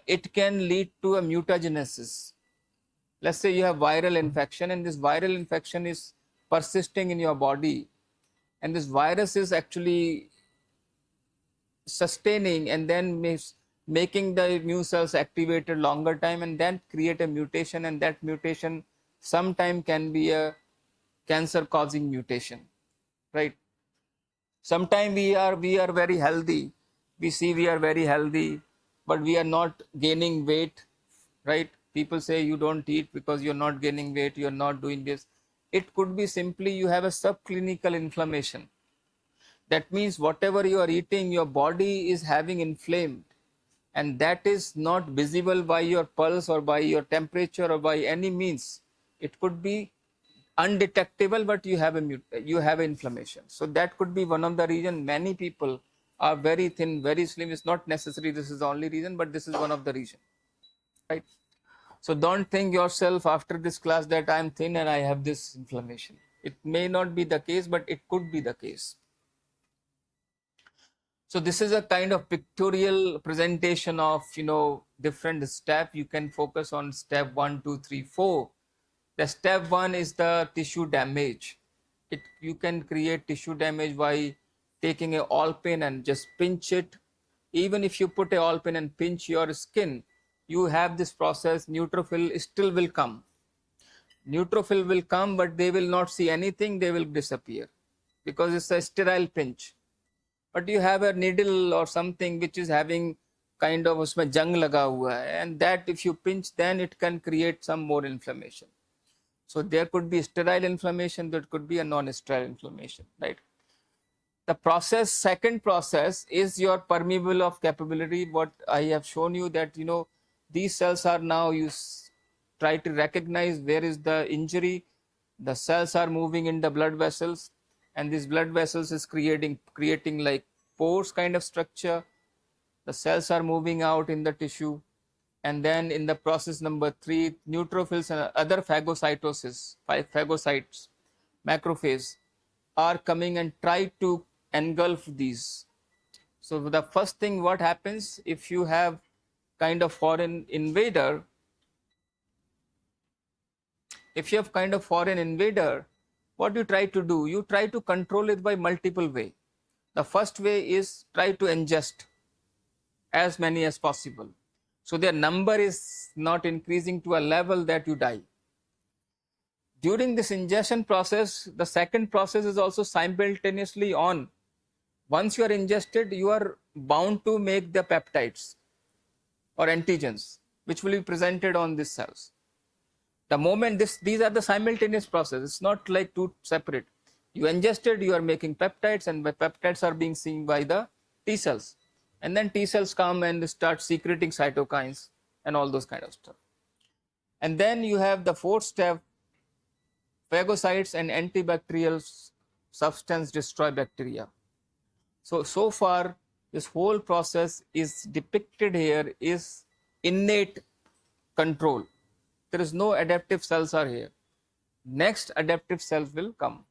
it can lead to a mutagenesis. Let's say you have viral infection, and this viral infection is persisting in your body, and this virus is actually sustaining and then making the immune cells activated longer time, and then create a mutation, and that mutation sometime can be a cancer causing mutation, right? Sometime we are very healthy, we see we are very healthy, but we are not gaining weight, right? People say you don't eat because you're not gaining weight, you're not doing this. It could be simply you have a subclinical inflammation. That means whatever you are eating, your body is having inflamed, and that is not visible by your pulse or by your temperature or by any means. It could be undetectable, but you have inflammation. So that could be one of the reason many people are very thin, very slim. It's not necessary this is the only reason, but this is one of the reason, right? So don't think yourself after this class that I'm thin and I have this inflammation. It may not be the case, but it could be the case. So this is a kind of pictorial presentation of, different steps. You can focus on step 1, 2, 3, 4. The step 1 is the tissue damage. You can create tissue damage by taking a all-pin and just pinch it. Even if you put a all-pin and pinch your skin, you have this process, neutrophil still will come. Neutrophil will come, but they will not see anything, they will disappear because it's a sterile pinch. But you have a needle or something which is having kind of usme jung laga hua hai, and that if you pinch, then it can create some more inflammation. So there could be sterile inflammation, there could be a non-sterile inflammation, right? The second process is your permeable of capillary. What I have shown you that, these cells are now, you try to recognize where is the injury. The cells are moving in the blood vessels, and these blood vessels is creating like pores kind of structure. The cells are moving out in the tissue, and then in the process number 3, neutrophils and other phagocytosis, phagocytes, macrophage are coming and try to engulf these. So the first thing what happens, if you have kind of foreign invader, what you try to do, you try to control it by multiple way. The first way is try to ingest as many as possible, so their number is not increasing to a level that you die. During this ingestion process, the second process is also simultaneously on. Once you are ingested, you are bound to make the peptides or antigens which will be presented on these cells. The moment these are the simultaneous process, it's not like two separate. You ingested, you are making peptides, and the peptides are being seen by the T cells, and then T cells come and start secreting cytokines and all those kind of stuff. And then you have the fourth step, phagocytes and antibacterial substance destroy bacteria. So far this whole process is depicted here is innate control. There is no adaptive cells are here. Next adaptive cells will come.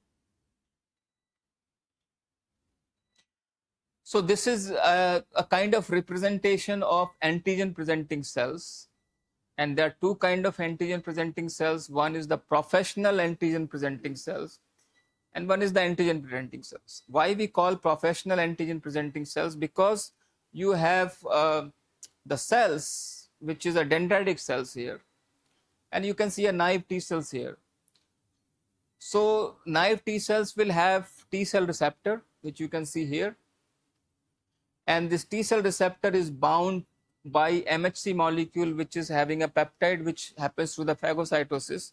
So this is a kind of representation of antigen presenting cells, and there are two kind of antigen presenting cells. One is the professional antigen presenting cells, and one is the antigen presenting cells. Why we call professional antigen presenting cells? Because you have the cells which is a dendritic cells here, and you can see a naive T cells here. So naive T cells will have T cell receptor, which you can see here, and this T cell receptor is bound by MHC molecule which is having a peptide which happens through the phagocytosis.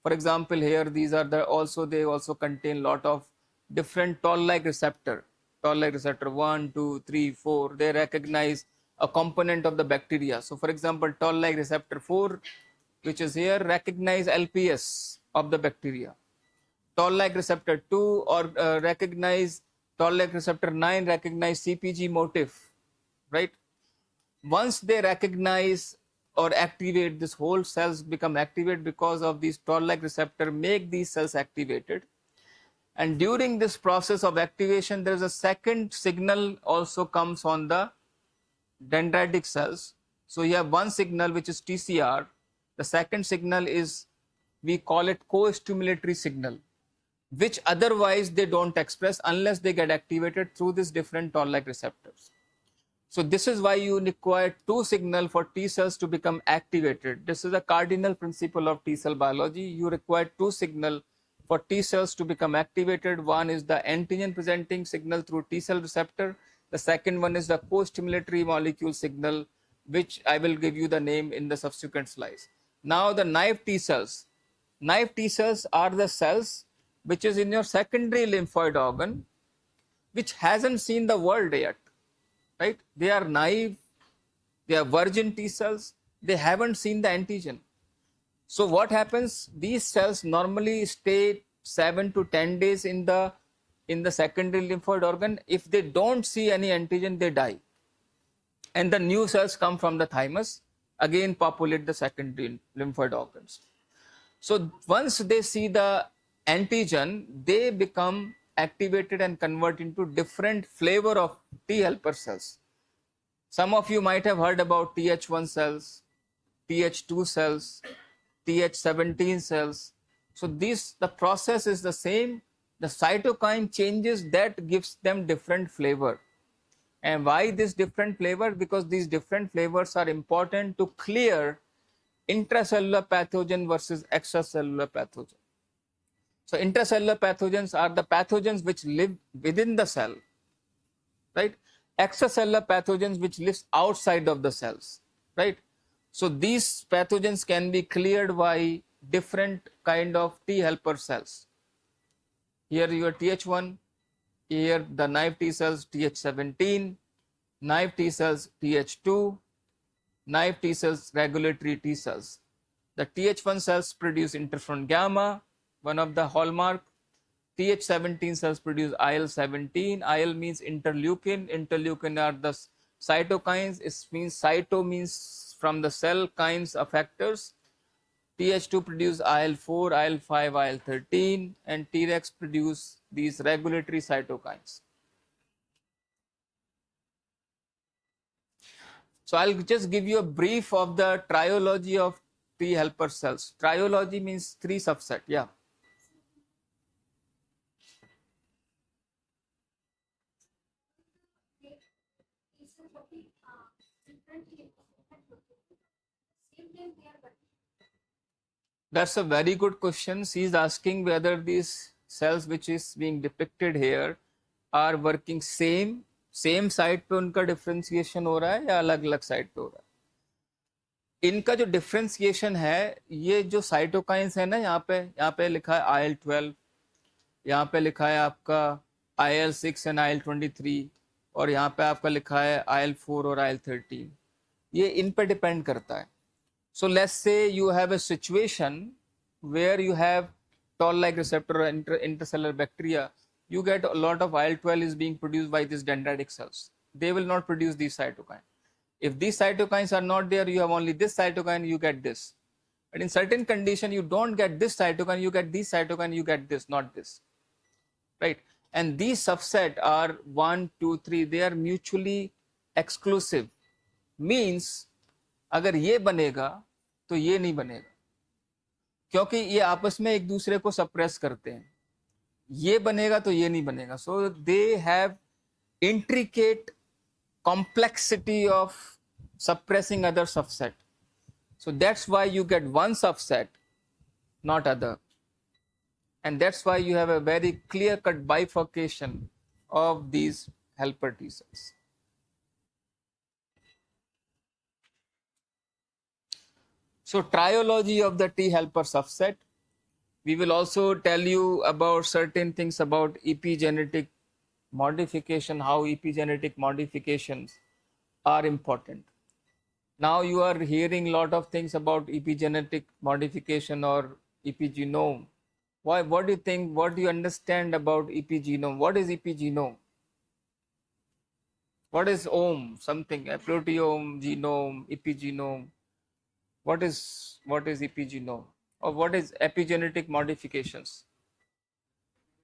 For example, here these are they also contain lot of different toll-like receptor. Toll-like receptor 1, 2, 3, 4. They recognize a component of the bacteria. So for example, toll-like receptor 4, which is here, recognize LPS of the bacteria. Toll-like receptor 2 or recognize toll-like receptor 9, recognize CpG motif, right? Once they recognize or activate, this whole cells become activated because of these toll-like receptor make these cells activated. And during this process of activation, there is a second signal also comes on the dendritic cells. So you have one signal which is TCR. The second signal is, we call it co-stimulatory signal, which otherwise they don't express unless they get activated through these different toll-like receptors. So this is why you require two signals for T cells to become activated. This is a cardinal principle of T cell biology. You require two signals for T cells to become activated. One is the antigen presenting signal through T cell receptor. The second one is the co-stimulatory molecule signal, which I will give you the name in the subsequent slides. Now the naive T cells. Naive T cells are the cells which is in your secondary lymphoid organ, which hasn't seen the world yet, right? They are naive, they are virgin T cells, they haven't seen the antigen. So what happens? These cells normally stay 7 to 10 days in the secondary lymphoid organ. If they don't see any antigen, they die. And the new cells come from the thymus, again populate the secondary lymphoid organs. So once they see the antigen, they become activated and convert into different flavor of T helper cells. Some of you might have heard about Th1 cells, Th2 cells, Th17 cells. So the process is the same. The cytokine changes, that gives them different flavor. And why this different flavor? Because these different flavors are important to clear intracellular pathogen versus extracellular pathogen. So intracellular pathogens are the pathogens which live within the cell, right? Extracellular pathogens which live outside of the cells, right? So these pathogens can be cleared by different kind of T helper cells. Here your Th1, here the naive T cells Th17, naive T cells Th2, naive T cells regulatory T cells. The Th1 cells produce interferon gamma, one of the hallmark. Th17 cells produce IL-17. IL means interleukin. Interleukin are the cytokines. It means cyto means from the cell, kines effectors. Th2 produce IL-4, IL-5, IL-13, and Tregs produce these regulatory cytokines. So I'll just give you a brief of the triology of T helper cells. Triology means three subset. Yeah. That's a very good question. She is asking whether these cells which is being depicted here are working same side पे उनका differentiation हो रहा है या अलग अलग side पे हो रहा है. इनका जो डिफ्रेंसिएशन है, ये जो साइटोकाइंस है ना, यहाँ पे लिखा है IL-12, यहाँ पे लिखा है आपका IL-6 एंड IL-23, और यहाँ पे आपका लिखा है IL-4 और IL-13. ये इन पे डिपेंड करता है. So let's say you have a situation where you have toll-like receptor or intercellular bacteria. You get a lot of IL-12 is being produced by these dendritic cells. They will not produce these cytokines. If these cytokines are not there, you have only this cytokine, you get this. But in certain condition, you don't get this cytokine, you get this cytokine, you get this, not this. Right? And these subset are 1, 2, 3. They are mutually exclusive. Means, अगर ये बनेगा तो ये नहीं बनेगा, क्योंकि ये आपस में एक दूसरे को सप्रेस करते हैं. ये बनेगा तो ये नहीं बनेगा. So they have intricate complexity of suppressing other subset. So that's why you get one subset, not other. And that's why you have a very clear-cut bifurcation of these helper T cells. So triology of the T helper subset. We will also tell you about certain things about epigenetic modification, how epigenetic modifications are important. Now you are hearing a lot of things about epigenetic modification or epigenome. Why? What do you think? What do you understand about epigenome? What is epigenome? What is ome? Something, a proteome, genome, epigenome. What is epigenome? Or what is epigenetic modifications?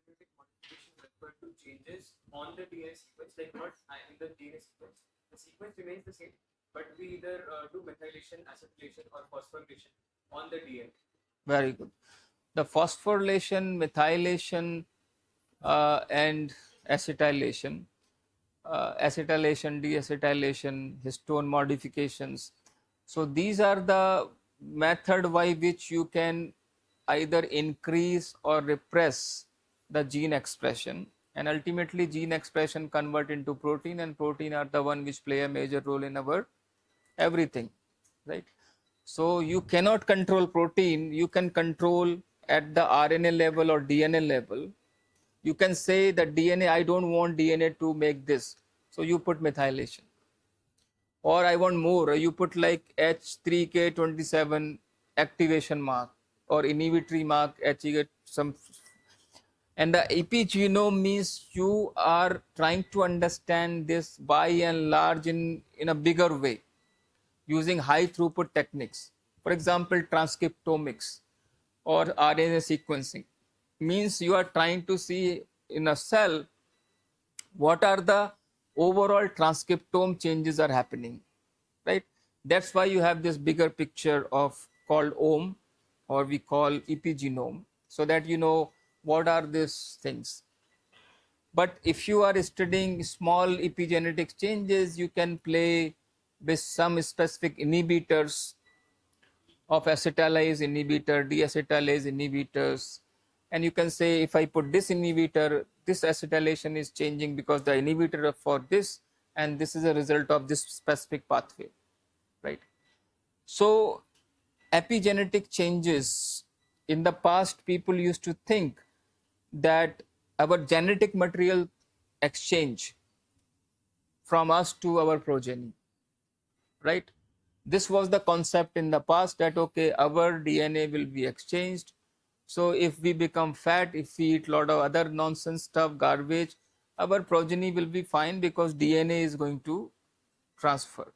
Epigenetic modifications refer to changes on the DNA sequence, like not in the DNA sequence. The sequence remains the same, but we either do methylation, acetylation, or phosphorylation on the DNA. Very good. The phosphorylation, methylation, and acetylation, deacetylation, histone modifications. So these are the method by which you can either increase or repress the gene expression, and ultimately gene expression convert into protein, and protein are the one which play a major role in our everything, right? So you cannot control protein, you can control at the RNA level or DNA level. You can say that DNA, I don't want DNA to make this, so you put methylation. Or I want more, you put like H3K27 activation mark or inhibitory mark, some. And the epigenome means you are trying to understand this by and large in a bigger way, using high throughput techniques. For example, transcriptomics or RNA sequencing means you are trying to see in a cell what are the overall transcriptome changes are happening, right? That's why you have this bigger picture of called ohm, or we call epigenome, so that you know what are these things. But if you are studying small epigenetic changes, you can play with some specific inhibitors of acetylase inhibitor, deacetylase inhibitors, and you can say if I put this inhibitor, this acetylation is changing because the inhibitor for this, and this is a result of this specific pathway, right? So epigenetic changes, in the past people used to think that our genetic material exchange from us to our progeny, right? This was the concept in the past, that okay, our DNA will be exchanged. So if we become fat, if we eat a lot of other nonsense stuff, garbage, our progeny will be fine because DNA is going to transfer.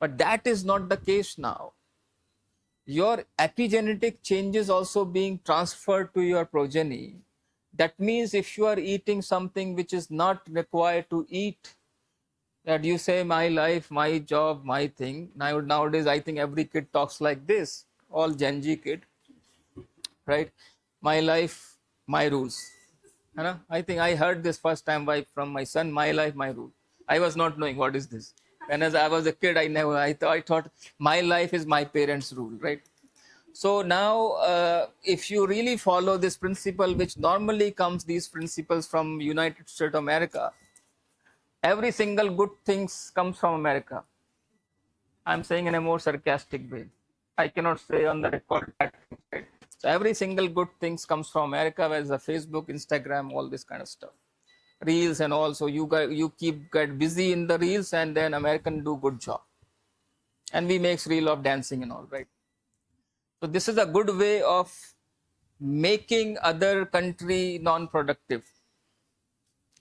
But that is not the case now. Your epigenetic changes also being transferred to your progeny. That means if you are eating something which is not required to eat, that you say my life, my job, my thing. Nowadays, I think every kid talks like this, all Gen Z kid, right? My life, my rules. I think I heard this first time from my son, my life, my rule. I was not knowing what is this. And as I was a kid, I thought my life is my parents' rule, right? So now, if you really follow this principle, which normally comes these principles from United States of America, every single good things comes from America. I'm saying in a more sarcastic way. I cannot say on the record that, right? So every single good things comes from America, whereas the Facebook, Instagram, all this kind of stuff, reels and all. So you get busy in the reels, and then American do good job, and we makes reel of dancing and all, right? So this is a good way of making other country non-productive.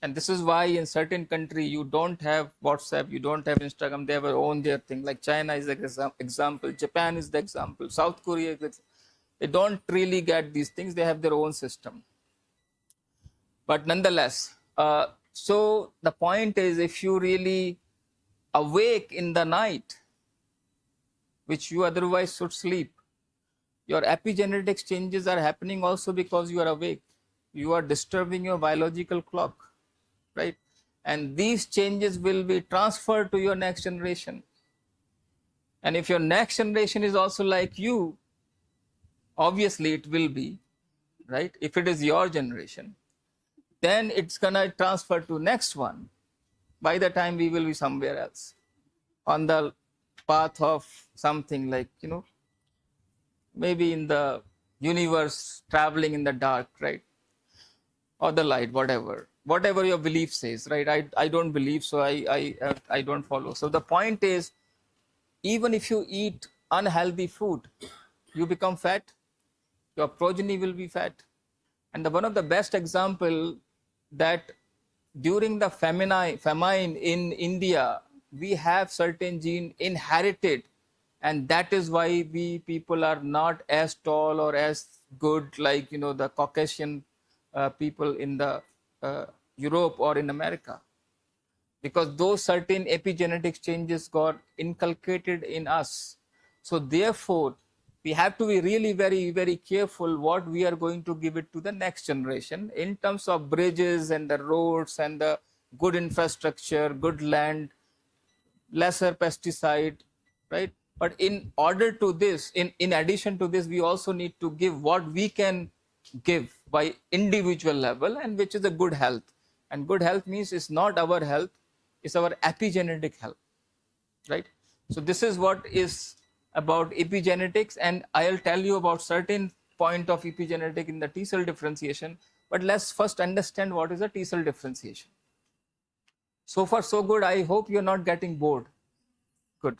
And this is why in certain country you don't have WhatsApp, you don't have Instagram, they have own their thing. Like China is the example, Japan is the example, South Korea, they don't really get these things, they have their own system. But nonetheless, so the point is, if you really awake in the night, which you otherwise should sleep, your epigenetic changes are happening also because you are awake. You are disturbing your biological clock, right? And these changes will be transferred to your next generation. And if your next generation is also like you, obviously it will be, right? If it is your generation, then it's gonna transfer to next one. By the time we will be somewhere else on the path of something like, maybe in the universe, traveling in the dark, right? Or the light, whatever your belief says, right? I don't believe, so I don't follow. So the point is, even if you eat unhealthy food, you become fat, your progeny will be fat. And one of the best example, that during the famine in India, we have certain gene inherited, and that is why we people are not as tall or as good like the Caucasian people in the Europe or in America. because those certain epigenetic changes got inculcated in us. So therefore, we have to be really very, very careful what we are going to give it to the next generation in terms of bridges and the roads and the good infrastructure, good land, lesser pesticide, right? But in order to this, in addition to this, we also need to give what we can give by individual level, and which is a good health. And good health means it's not our health, it's our epigenetic health, right? So this is what is about epigenetics, and I'll tell you about certain point of epigenetic in the T cell differentiation. But let's first understand what is a T cell differentiation. So far so good. I hope you're not getting bored. Good.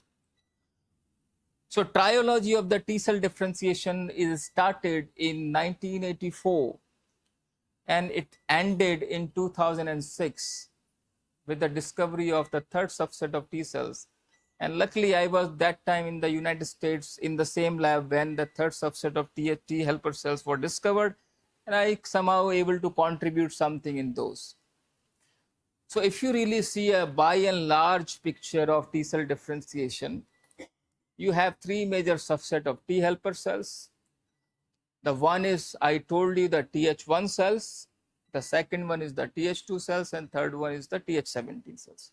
So triology of the T cell differentiation is started in 1984 and it ended in 2006 with the discovery of the third subset of T cells. And luckily I was that time in the United States in the same lab when the third subset of T helper cells were discovered, and I somehow able to contribute something in those. So if you really see a by and large picture of T cell differentiation, you have three major subset of T helper cells. The one is, I told you, the Th1 cells, the second one is the Th2 cells, and third one is the Th17 cells.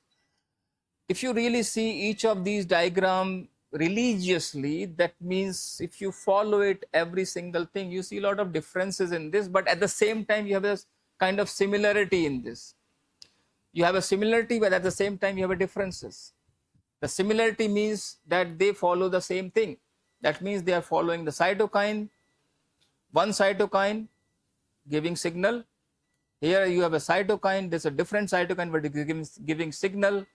If you really see each of these diagram religiously, that means if you follow it, every single thing, you see a lot of differences in this, but at the same time you have a kind of similarity in this. You have a similarity, but at the same time you have a differences. The similarity means that they follow the same thing. That means they are following the cytokine, one cytokine giving signal. Here you have a cytokine, there's a different cytokine but giving signal,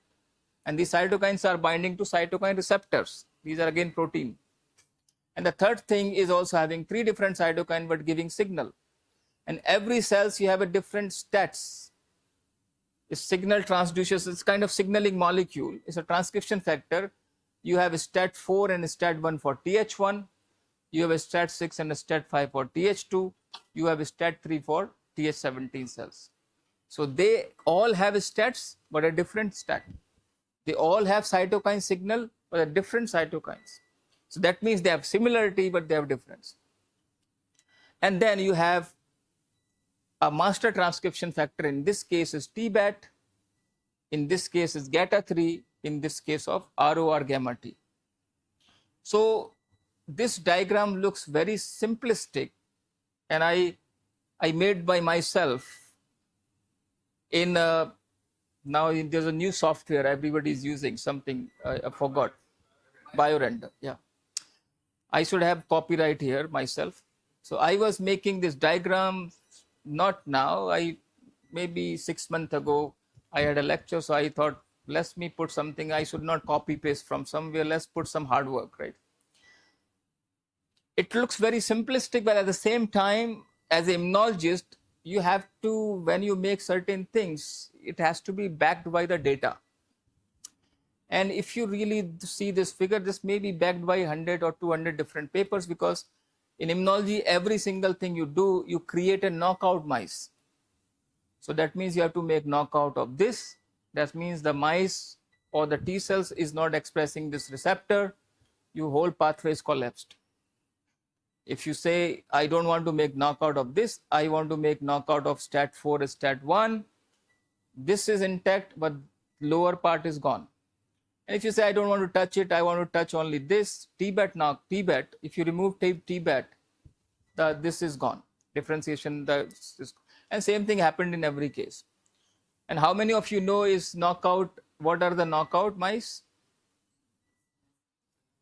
and these cytokines are binding to cytokine receptors. These are again protein. And the third thing is also having three different cytokines but giving signal. And every cells you have a different stats. It's signal transducers, it's kind of signaling molecule. It's a transcription factor. You have a STAT4 and a STAT1 for Th1. You have a STAT6 and a STAT5 for Th2. You have a STAT3 for Th17 cells. So they all have stats but a different stat. They all have cytokine signal but a different cytokines. So that means they have similarity but they have difference. And then you have a master transcription factor. In this case is TBAT, in this case is GATA3, in this case of ROR gamma T. So this diagram looks very simplistic, and I made by myself in now there's a new software everybody is using, something I forgot, BioRender. Yeah, I should have copyright here myself. So I was making this diagram not now, maybe 6 months ago I had a lecture, so I thought let me put something, I should not copy paste from somewhere, let's put some hard work, right? It looks very simplistic, but at the same time, as an immunologist, you have to, when you make certain things, it has to be backed by the data. And if you really see this figure, this may be backed by 100 or 200 different papers, because in immunology, every single thing you do, you create a knockout mice. So that means you have to make knockout of this. That means the mice or the T cells is not expressing this receptor. Your whole pathway is collapsed. If you say, I don't want to make knockout of this, I want to make knockout of STAT4 or STAT1, this is intact, but lower part is gone. And if you say, I don't want to touch it, I want to touch only this, TBAT, if you remove TBAT, this is gone. Differentiation, and same thing happened in every case. And how many of you know is knockout, what are the knockout mice?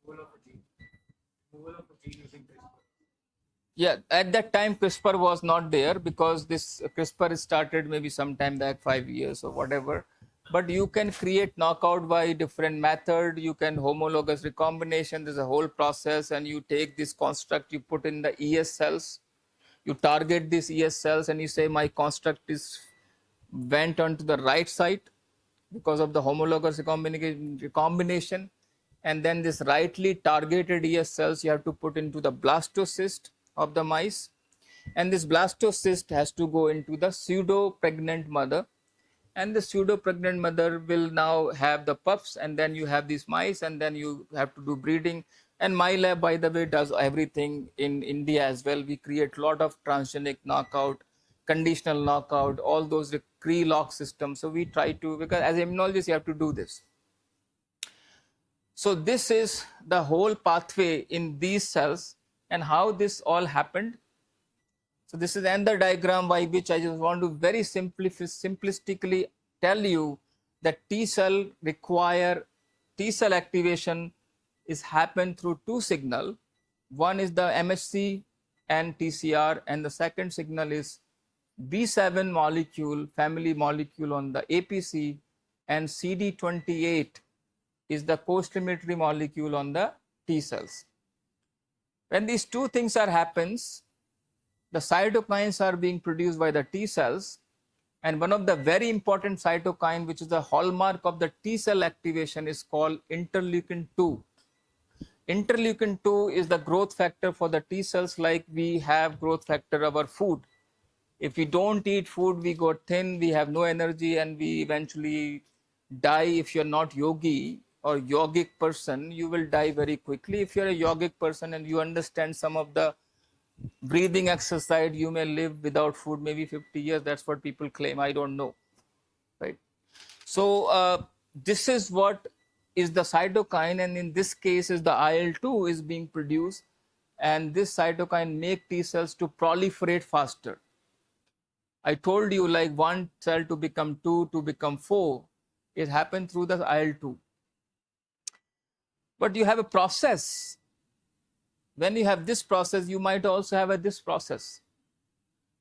Removal of a gene using CRISPR. Yeah, at that time CRISPR was not there, because this CRISPR started maybe sometime back 5 years or whatever. But you can create knockout by different method. You can homologous recombination. There's a whole process, and you take this construct, you put in the ES cells, you target these ES cells, and you say my construct is went onto the right side because of the homologous recombination. And then this rightly targeted ES cells you have to put into the blastocyst of the mice, and this blastocyst has to go into the pseudo pregnant mother, and the pseudo pregnant mother will now have the pups, and then you have these mice, and then you have to do breeding. And my lab, by the way, does everything in India as well. We create a lot of transgenic knockout, conditional knockout, all those Cree-lock systems. So we try to, because as immunologists, you have to do this. So this is the whole pathway in these cells and how this all happened. So this is another diagram by which I just want to very simplistically tell you that T cell activation is happen through two signal. One is the MHC and TCR, and the second signal is B7 molecule, family molecule on the APC, and CD28 is the co-stimulatory molecule on the T cells. When these two things happens, the cytokines are being produced by the T cells, and one of the very important cytokine, which is the hallmark of the T cell activation, is called interleukin 2. Interleukin 2 is the growth factor for the T cells, like we have growth factor of our food. If we don't eat food, we go thin, we have no energy, and we eventually die. If you're not yogi or yogic person, you will die very quickly. If you're a yogic person and you understand some of the breathing exercise, you may live without food maybe 50 years. That's what people claim. I don't know, right? So this is what is the cytokine, and in this case is the IL-2 is being produced, and this cytokine make T cells to proliferate faster. I told you, like one cell to become 2 to become 4, it happened through the IL-2. But you have a process. When you have this process, you might also have this process.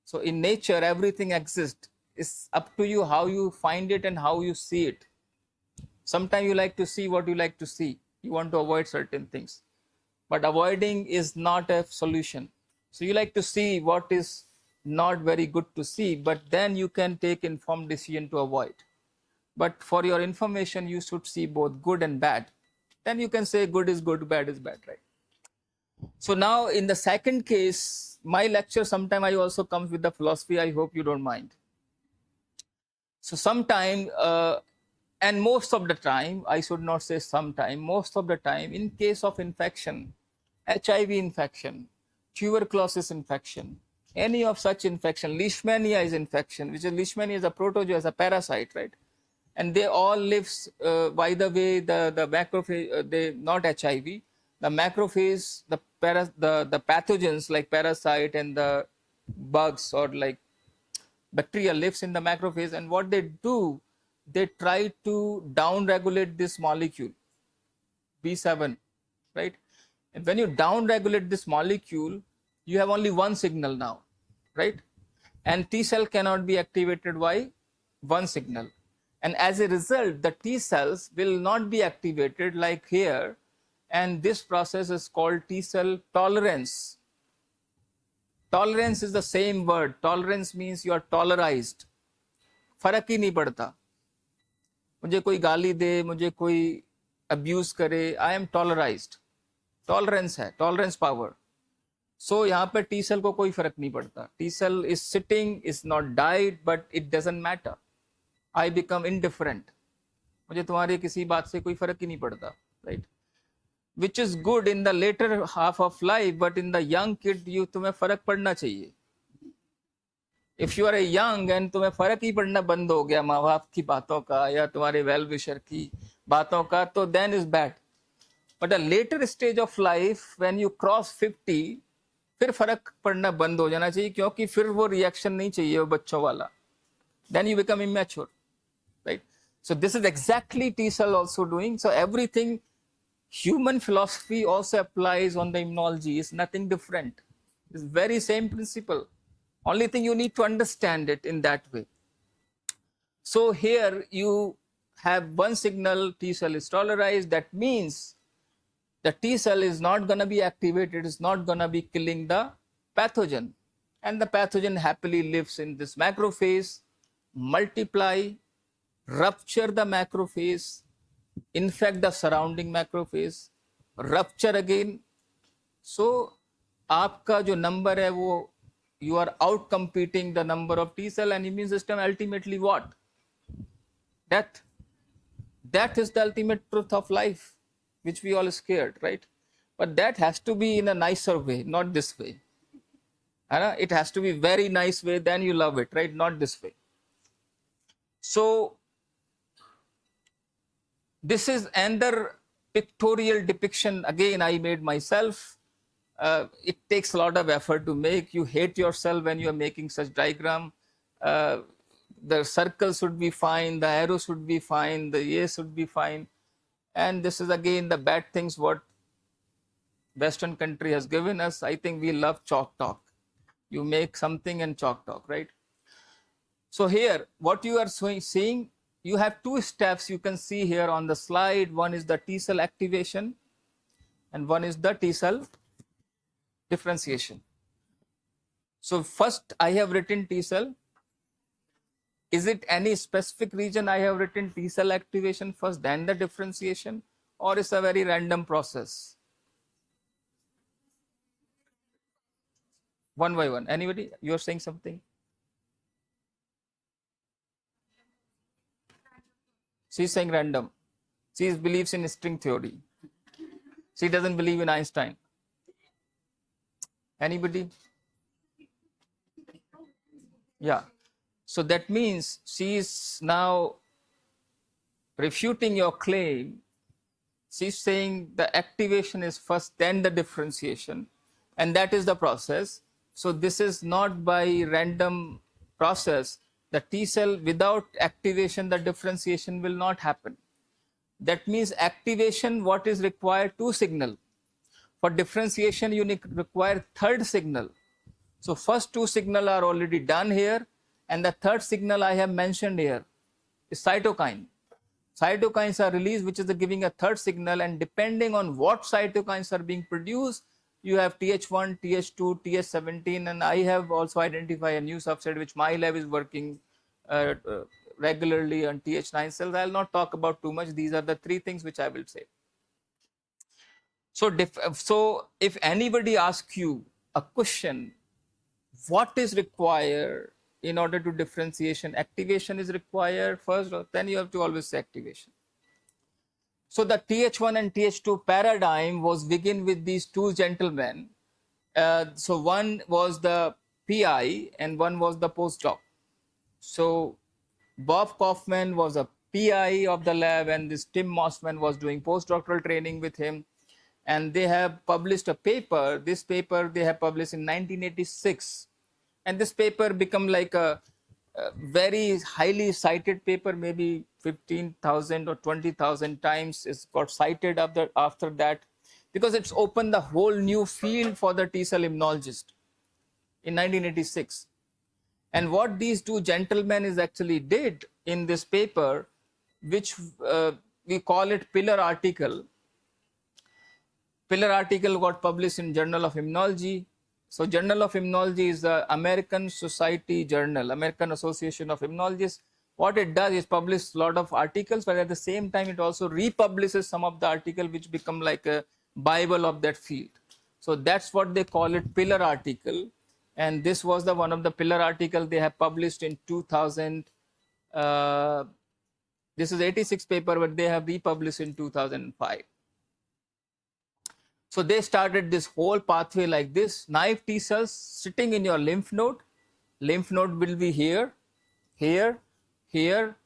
So in nature, everything exists. It's up to you how you find it and how you see it. Sometimes you like to see what you like to see. You want to avoid certain things. But avoiding is not a solution. So you like to see what is not very good to see, but then you can take informed decision to avoid. But for your information, you should see both good and bad. Then you can say good is good, bad is bad, right? So now in the second case, my lecture, sometime I also come with the philosophy. I hope you don't mind. So sometime, and most of the time, I should not say sometime, most of the time, in case of infection, HIV infection, tuberculosis infection, any of such infection, leishmania is infection, which is leishmania is a protozoa, a parasite, right? And they all live, by the way, the macrophage, they not HIV, the macrophage, the pathogens like parasite and the bugs or like bacteria lives in the macrophage, and what they do, they try to down-regulate this molecule, B7, right? And when you down-regulate this molecule, you have only one signal now, right? And T cell cannot be activated by one signal. And as a result, the T cells will not be activated like here. And this process is called T cell tolerance. Tolerance is the same word. Tolerance means you are tolerized. फर्क ही नहीं पड़ता. मुझे कोई गाली दे, मुझे कोई abuse करे, I am tolerized. Tolerance है, tolerance power. So यहाँ पे T cell को कोई फर्क नहीं पड़ता. T cell is sitting, is not died, but it doesn't matter. I become indifferent. मुझे तुम्हारी किसी बात से कोई फर्क ही नहीं पड़ता, right? Which is good in the later half of life, but in the young kid, तुम्हें फर्क पड़ना चाहिए. If you are a young and तुम्हें फर्क ही पड़ना बंद हो गया माँ बाप की बातों का या तुम्हारे well wisher की बातों का, तो then is bad. But a later stage of life, when you cross 50, फिर फर्क पड़ना बंद हो जाना चाहिए, क्योंकि फिर वो reaction नहीं चाहिए वो बच्चों वाला. Then you become immature, right? So this is exactly T cell also doing. So everything, human philosophy also applies on the immunology. It's nothing different. It's very same principle. Only thing you need to understand it in that way. So here you have one signal, T cell is tolerized. That means the T cell is not going to be activated. It's not going to be killing the pathogen. And the pathogen happily lives in this macrophage, multiply, rupture the macrophage, infect the surrounding macrophage, rupture again. So आपका जो number है वो, you are out competing the number of T cell, and immune system ultimately what? Death. Death is the ultimate truth of life, which we all scared, right? But that has to be in a nicer way, not this way. It has to be very nice way, then you love it, right? Not this way. So this is another pictorial depiction. Again, I made myself. It takes a lot of effort to make. You hate yourself when you are making such diagram. The circle should be fine, the arrow should be fine, the A should be fine. And this is again the bad things what Western country has given us. I think we love chalk talk. You make something and chalk talk, right? So here, what you are seeing, you have two steps you can see here on the slide. One is the T cell activation and one is the T cell differentiation. So first I have written T cell. Is it any specific region I have written T cell activation first, then the differentiation, or is a very random process? One by one. Anybody? You are saying something? She's saying random. She believes in string theory. She doesn't believe in Einstein. Anybody? Yeah. So that means she is now refuting your claim. She's saying the activation is first, then the differentiation, and that is the process. So this is not by random process. The T cell without activation, the differentiation will not happen. That means activation, what is required? Two signal. For differentiation, you require third signal. So first two signal are already done here, and the third signal I have mentioned here is cytokine. Cytokines are released, which is giving a third signal, and depending on what cytokines are being produced, you have TH1, TH2, TH17, and I have also identified a new subset which my lab is working regularly on TH9 cells. I will not talk about too much. These are the three things which I will say. So if anybody asks you a question, what is required in order to differentiation? Activation is required first, then you have to always say activation. So the TH1 and TH2 paradigm was begin with these two gentlemen. So one was the PI and one was the postdoc. So Bob Kaufman was a PI of the lab, and this Tim Mossman was doing postdoctoral training with him. And they have published a paper. This paper they have published in 1986. And this paper become like a very highly cited paper, maybe 15,000 or 20,000 times it's got cited after that, because it's opened the whole new field for the T cell immunologist in 1986. And what these two gentlemen is actually did in this paper, which we call it pillar article. Pillar article got published in Journal of Immunology. So Journal of Immunology is the American Society Journal, American Association of Immunologists. What it does is publish a lot of articles, but at the same time it also republishes some of the articles which become like a Bible of that field. So that's what they call it, pillar article. And this was the one of the pillar article they have published in 2000. This is 86 paper, but they have republished in 2005. So they started this whole pathway like this. Naive T cells sitting in your lymph node. Lymph node will be here, here, here.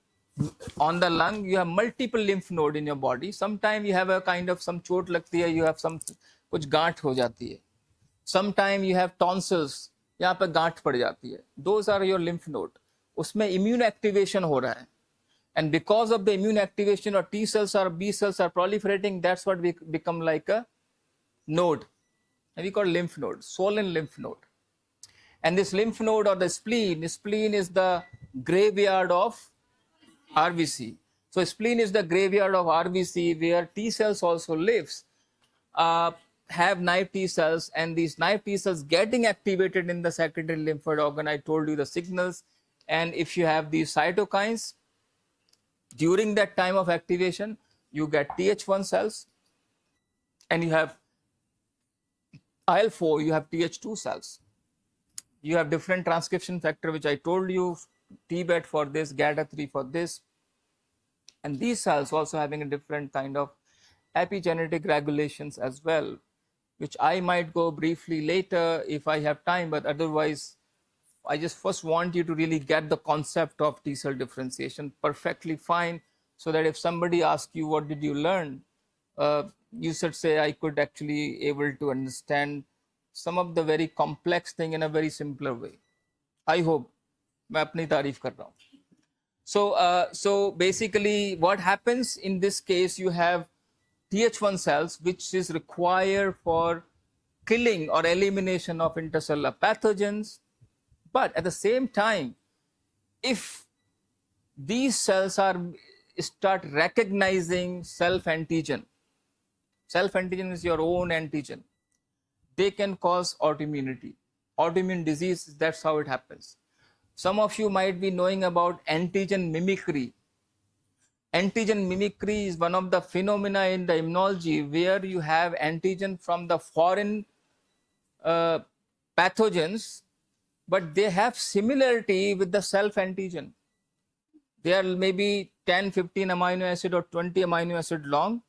On the lung, you have multiple lymph node in your body. Sometimes you have a kind of some chot lagti hai, you have some kuch gaant ho jati hai. Sometimes you have tonsils, yahan pe gaant pad jati hai. Those are your lymph node. Usme immune activation ho raha hai. And because of the immune activation, or T cells or B cells are proliferating, that's what we become like a node, and we call lymph node, swollen lymph node. And this lymph node or the spleen is the graveyard of RBC. So spleen is the graveyard of RBC, where T cells also lives, have naive T cells, and these naive T cells getting activated in the secondary lymphoid organ. I told you the signals, and if you have these cytokines, during that time of activation, you get TH1 cells, and you have IL-4, you have TH2 cells. You have different transcription factor, which I told you, TBET for this, GATA3 for this. And these cells also having a different kind of epigenetic regulations as well, which I might go briefly later if I have time, but otherwise I just first want you to really get the concept of T cell differentiation perfectly fine, so that if somebody asks you what did you learn, you should say I could actually able to understand some of the very complex thing in a very simpler way. I hope. मैं अपनी तारीफ कर रहा हूँ. So basically what happens in this case, you have Th1 cells which is required for killing or elimination of intercellular pathogens. But at the same time, if these cells start recognizing self-antigen is your own antigen, they can cause autoimmunity, autoimmune disease. That's how it happens. Some of you might be knowing about antigen mimicry. Antigen mimicry is one of the phenomena in the immunology where you have antigen from the foreign pathogens, but they have similarity with the self antigen. They are maybe 10, 15 amino acid or 20 amino acid long,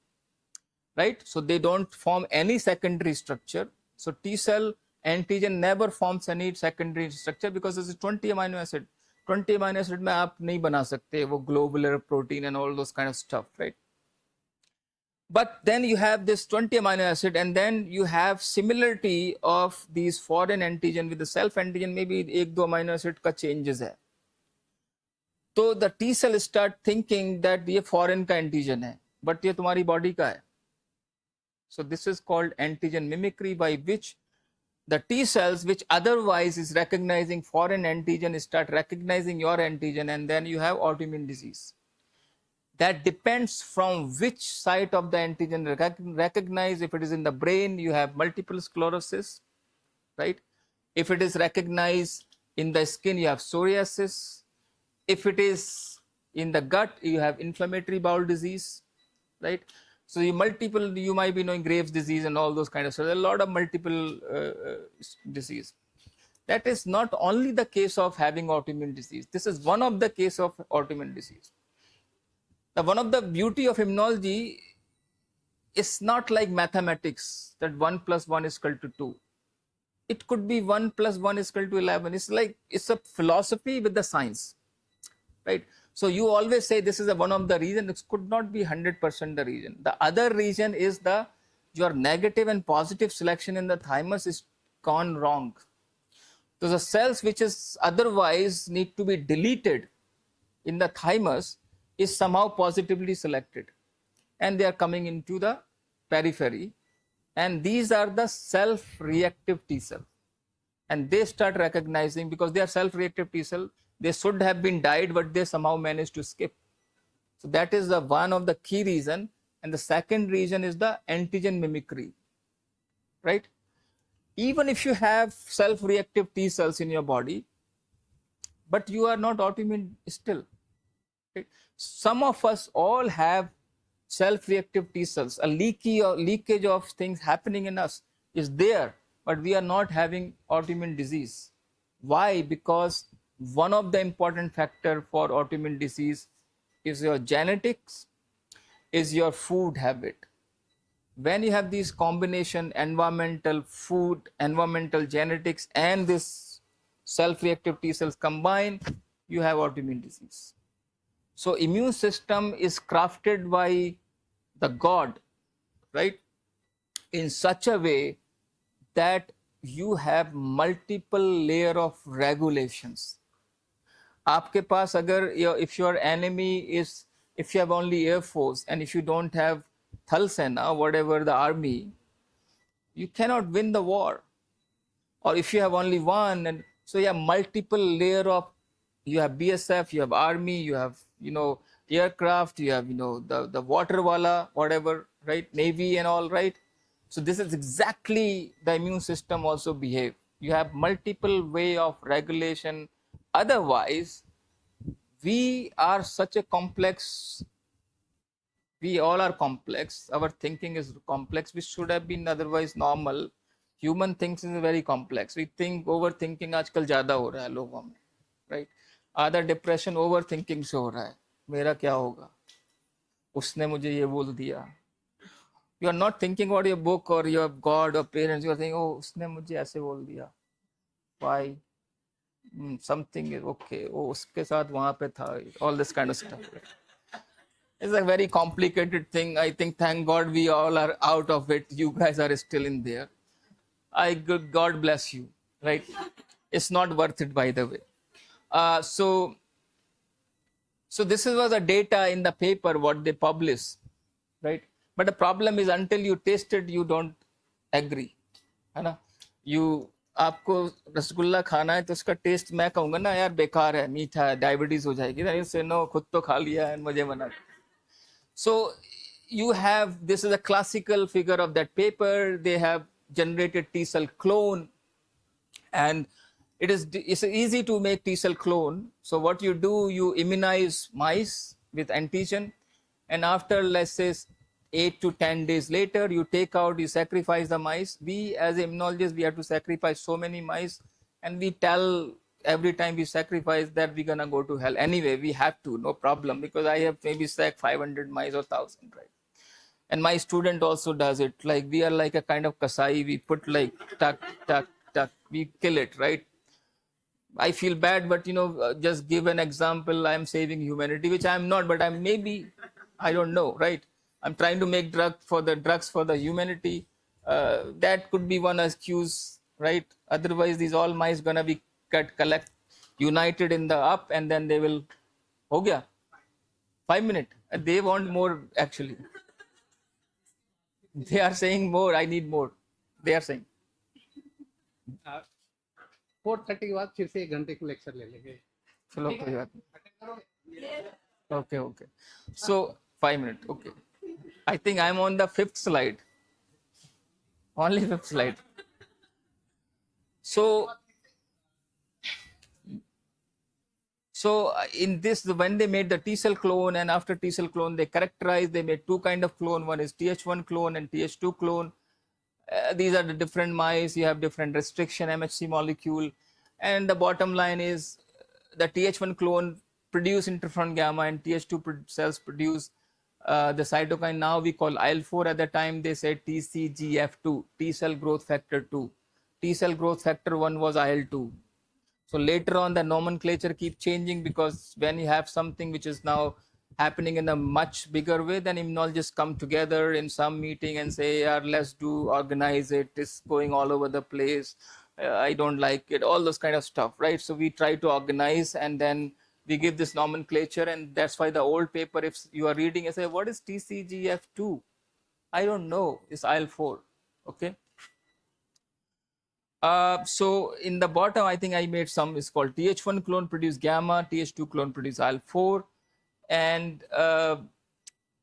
right? So they don't form any secondary structure. So T cell antigen never forms any secondary structure because it's 20 amino acid. 20 amino acid में आप नहीं बना सकते वो globular protein and all those kind of stuff, right? But then you have this 20 amino acid, and then you have similarity of these foreign antigen with the self antigen. Maybe एक दो amino acid का changes है. तो the T cell start thinking that ये foreign का antigen है, but ये तुम्हारी body का है. So this is called antigen mimicry, by which the T cells, which otherwise is recognizing foreign antigen, start recognizing your antigen, and then you have autoimmune disease. That depends from which site of the antigen recognize. If it is in the brain, you have multiple sclerosis, right? If it is recognized in the skin, you have psoriasis. If it is in the gut, you have inflammatory bowel disease, right? So you might be knowing Graves' disease and all those kind of stuff. There are a lot of multiple disease. That is not only the case of having autoimmune disease. This is one of the case of autoimmune disease. Now, one of the beauty of immunology is not like mathematics that 1 plus 1 is equal to 2. It could be 1 plus 1 is equal to 11. It's a philosophy with the science, right? So you always say this is one of the reasons. It could not be 100% the reason. The other reason is your negative and positive selection in the thymus is gone wrong. So the cells which is otherwise need to be deleted in the thymus is somehow positively selected, and they are coming into the periphery, and these are the self-reactive T cells, and they start recognizing, because they are self-reactive T cells, they should have been died, but they somehow managed to skip. So that is the one of the key reason. And the second reason is the antigen mimicry, right? Even if you have self-reactive T cells in your body, but you are not autoimmune still, right? Some of us all have self-reactive T cells. A leakage of things happening in us is there, but we are not having autoimmune disease. Why? Because one of the important factor for autoimmune disease is your genetics, is your food habit. When you have these combination, environmental, food, environmental, genetics, and this self-reactive T cells combined, you have autoimmune disease. So immune system is crafted by the God, right, in such a way that you have multiple layer of regulations. आपके पास अगर if your enemy is, if you have only air force and if you don't have thal sena, whatever the army, you cannot win the war. Or if you have only one, and so you have multiple layer of, you have BSF, you have army, you have aircraft, you have the water wala, whatever, right, navy and all, right? So this is exactly the immune system also behave. You have multiple way of regulation. Otherwise, we are such a complex, we all are complex, our thinking is complex, which should have been otherwise normal. Human thinks is very complex. We think, overthinking आजकल ज़्यादा हो रहा है लोगों में, right? आधा depression over thinking से हो रहा है, मेरा क्या होगा, उसने मुझे ये बोल दिया. You are not thinking about your book or your God or parents. You are thinking, oh, उसने मुझे ऐसे बोल दिया. Why? Something is okay. Oh, उसके साथ वहाँ पे था. All this kind of stuff. It's a very complicated thing. I think, thank God, we all are out of it. You guys are still in there. God bless you, right? It's not worth it, by the way. So this was the data in the paper, what they publish, right? But the problem is, until you taste it, you don't agree, है ना? आपको रसगुल्ला खाना है तो उसका test मैं कहूँगा ना यार बेकार है, मीठा है, डायबिटीज हो जाएगी ना, इससे नो खुद तो खा लिया है मुझे बना. So you have, this is a classical figure of that paper. They have generated T cell clone, and it's easy to make T cell clone. So what you do, you immunize mice with antigen, and after, let's say, 8 to 10 days later, you take out, you sacrifice the mice. We as immunologists, we have to sacrifice so many mice, and we tell every time we sacrifice that we're gonna go to hell. Anyway, we have to, no problem, because I have maybe sacked 500 mice or 1,000, right? And my student also does it. Like, we are like a kind of kasai. We put like tuck, tuck, tuck. We kill it, right? I feel bad, but just give an example. I'm saving humanity, which I'm not, but I'm maybe, I don't know, right? I'm trying to make drugs for the humanity. That could be one excuse, right? Otherwise, these all mice gonna be united in the up, and then they will, ho gaya, 5 minutes. They want more, actually. They are saying more, I need more. They are saying. 4:30 के बाद फिर से 1 घंटे का lecture ले लेंगे. चलो कोई बात नहीं. Okay. So 5 minutes. Okay. I think I'm on the 5th slide. Only 5th slide. So in this, when they made the T cell clone, and after T cell clone, they characterized, they made two kind of clone. One is Th1 clone and Th2 clone. These are the different mice. You have different restriction MHC molecule. And the bottom line is the Th1 clone produce interferon gamma, and Th2 cells produce the cytokine now we call IL-4. At the time they said TCGF2, T cell growth factor 2. T cell growth factor 1 was IL-2. So later on, the nomenclature keep changing, because when you have something which is now happening in a much bigger way, then immunologists come together in some meeting and say, yeah, let's organize it. It's going all over the place. I don't like it. All those kind of stuff, right? So we try to organize, and then we give this nomenclature, and that's why the old paper, if you are reading, you say, what is TCGF2? I don't know. It's IL-4. Okay. So in the bottom, I think I made some, it's called Th1 clone produce gamma, Th2 clone produce IL-4. And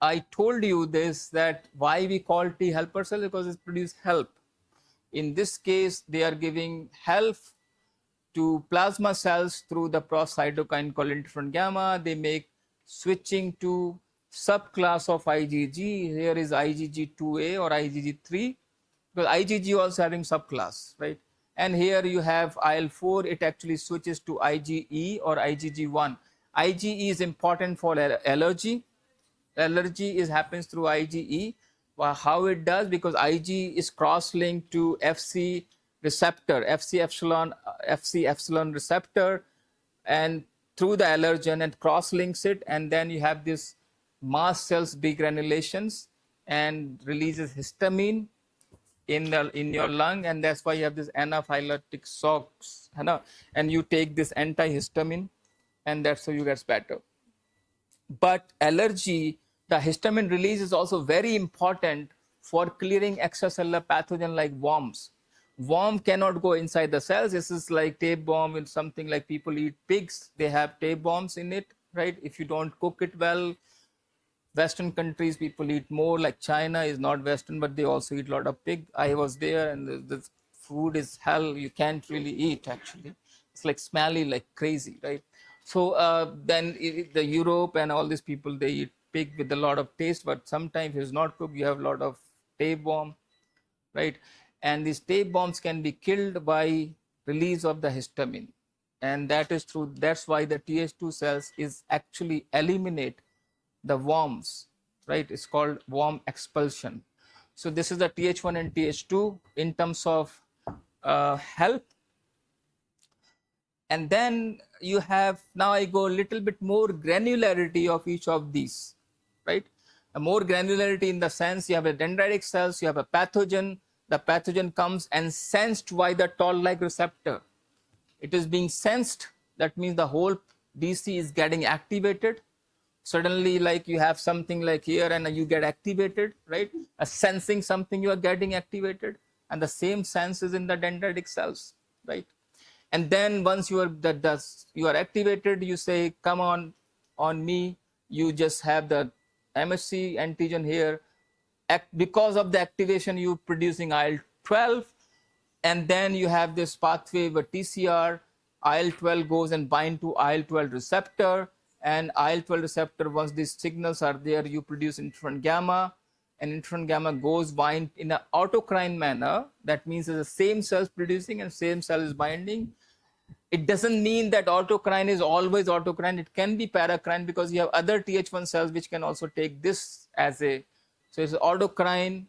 I told you this, that why we call T helper cells, because it produce help. In this case, they are giving help to plasma cells through the cytokine called interferon gamma. They make switching to subclass of IgG. Here is IgG2A or IgG3, because IgG also having subclass, right? And here you have IL-4, it actually switches to IgE or IgG1. IgE is important for allergy. Allergy happens through IgE. Well, how it does? Because Ig is cross-linked to Fc receptor, Fc epsilon receptor, and through the allergen, and cross-links it, and then you have this mast cells degranulations and releases histamine in your lung, and that's why you have this anaphylactic shocks, and you take this antihistamine, and that's how you get better. But allergy, the histamine release is also very important for clearing extracellular pathogen like worms. Worm cannot go inside the cells. This is like tape bomb, and something like people eat pigs. They have tape bombs in it, right? If you don't cook it well, Western countries, people eat more. Like China is not Western, but they also eat a lot of pig. I was there, and the food is hell. You can't really eat, actually. It's like smelly, like crazy, right? So then the Europe and all these people, they eat pig with a lot of taste, but sometimes if it's not cooked, you have a lot of tape bomb, right? And these tape bombs can be killed by release of the histamine. And that's why the Th2 cells is actually eliminate the worms right? It's called warm expulsion. So this is the Th1 and Th2 in terms of health. And then you have, now I go a little bit more granularity of each of these, right? A more granularity in the sense you have a dendritic cells, you have a pathogen. The pathogen comes and sensed by the toll-like receptor. It is being sensed. That means the whole DC is getting activated. Suddenly, like you have something like here and you get activated, right? A sensing something, you are getting activated. And the same sense is in the dendritic cells, right? And then once you are activated, you say, come on me. You just have the MHC antigen here. Because of the activation, you producing IL-12. And then you have this pathway where TCR, IL-12 goes and bind to IL-12 receptor. And IL-12 receptor, once these signals are there, you produce interferon gamma. And interferon gamma goes bind in an autocrine manner. That means it's the same cells producing and same cell is binding. It doesn't mean that autocrine is always autocrine. It can be paracrine because you have other Th1 cells which can also take this as a, so it's autocrine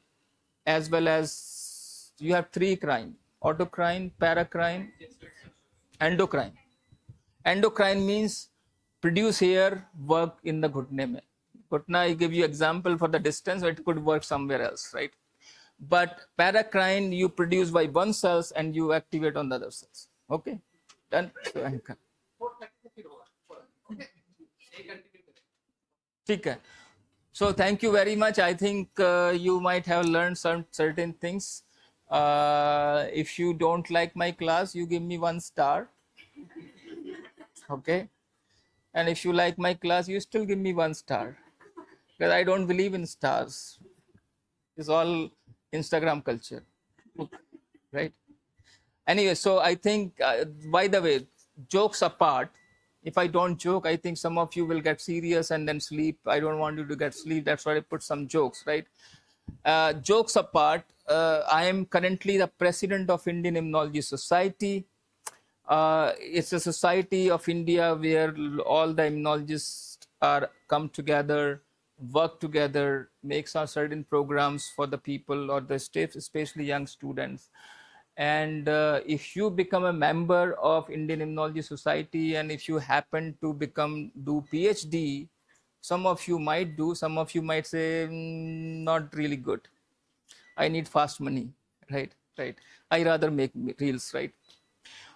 as well as you have three crine, autocrine, paracrine, endocrine. Endocrine means produce here, work in the ghutne mein. Ghutna, I give you example for the distance, so it could work somewhere else, right? But paracrine you produce by one cells and you activate on the other cells. Okay, done. So anchor. Okay. So thank you very much. I think you might have learned some certain things. If you don't like my class, you give me 1 star. Okay. And if you like my class, you still give me 1 star. Because I don't believe in stars. It's all Instagram culture. Right? Anyway, so I think, by the way, jokes apart, if I don't joke, I think some of you will get serious and then sleep. I don't want you to get sleep. That's why I put some jokes, right? Jokes apart, I am currently the president of Indian Immunology Society. It's a society of India where all the immunologists are come together, work together, make some certain programs for the people or the staff, especially young students. And if you become a member of Indian Immunology Society and if you happen to do PhD, some of you might do, some of you might say, not really good. I need fast money, right? Right. I rather make reels, right?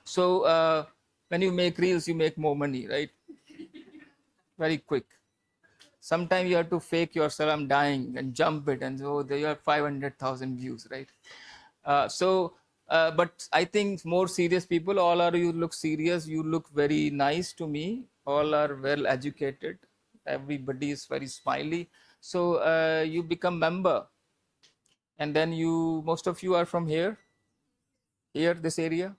So when you make reels, you make more money, right? Very quick. Sometimes you have to fake yourself, I'm dying, and jump it, and so there you have 500,000 views, right? But I think more serious people, all are, you look serious, you look very nice to me, all are well educated, everybody is very smiley. So you become member, and then you, most of you are from here, this area.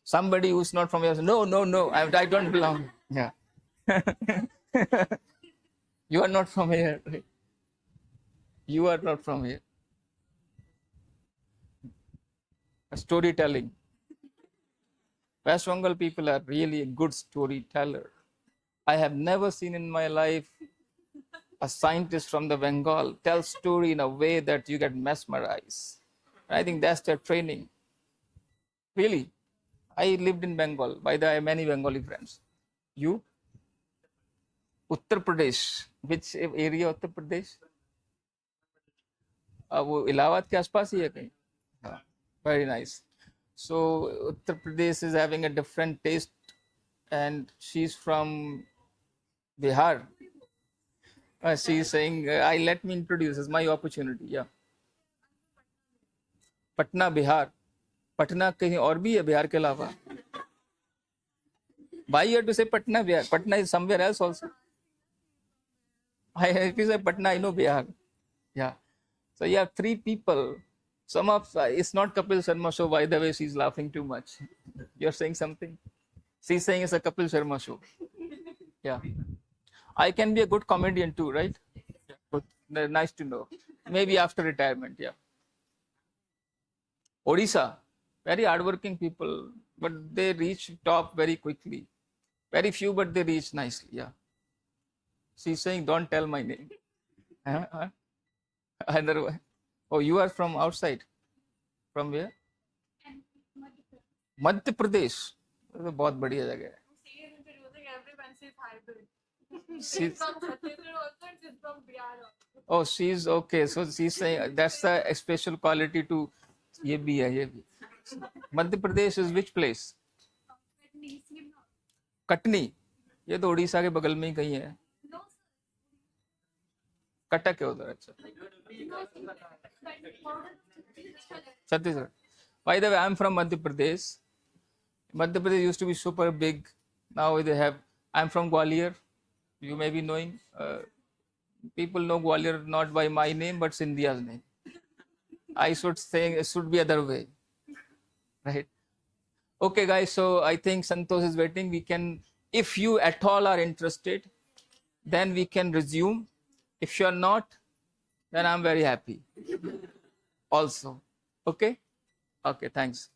Somebody who's not from here, no, I don't belong. Yeah. You are not from here, right? You are not from here. Storytelling. West Bengal people are really a good storyteller. I have never seen in my life a scientist from the Bengal tell story in a way that you get mesmerized. I think that's their training. Really. I lived in Bengal. By the way, I have many Bengali friends. You? Uttar Pradesh. Which area Uttar Pradesh? वो इलाहाबाद के आसपास ही है कहीं. Very nice. So Uttar Pradesh is having a different taste, and she's from Bihar. She's saying, let me introduce. It's my opportunity. Yeah. Patna, Bihar. Patna कहीं और भी है बिहार के अलावा. Why you have to say Patna, Bihar? Patna is somewhere else also. If you say Patna, I know Bihar. Yeah. So you have 3 people. Some of it's not Kapil Sharma show. By the way, she's laughing too much. You're saying something. She's saying it's a Kapil Sharma show. Yeah. I can be a good comedian too, right? Good. Nice to know. Maybe after retirement. Yeah. Odisha, very hardworking people, but they reach top very quickly. Very few, but they reach nicely. Yeah. She's saying, don't tell my name. Huh? Otherwise, oh, you are from outside. From where? Madhya Pradesh. तो बहुत बढ़िया जगह है. She's, oh, she's okay. So she's saying that's the special quality to ये भी है ये भी. Madhya Pradesh is which place? Katni. ये तो उड़ीसा के बगल में ही कहीं है. कटक है उधर. अच्छा. Chhattisgarh. By the way, I'm from Madhya Pradesh. Madhya Pradesh used to be super big. Now they have. I'm from Gwalior. You may be knowing. People know Gwalior not by my name but Sindhia's name. I should say it should be other way, right? Okay, guys. So I think Santosh is waiting. We can, if you at all are interested, then we can resume. If you are not, then I'm very happy. Also, okay. Okay. Thanks.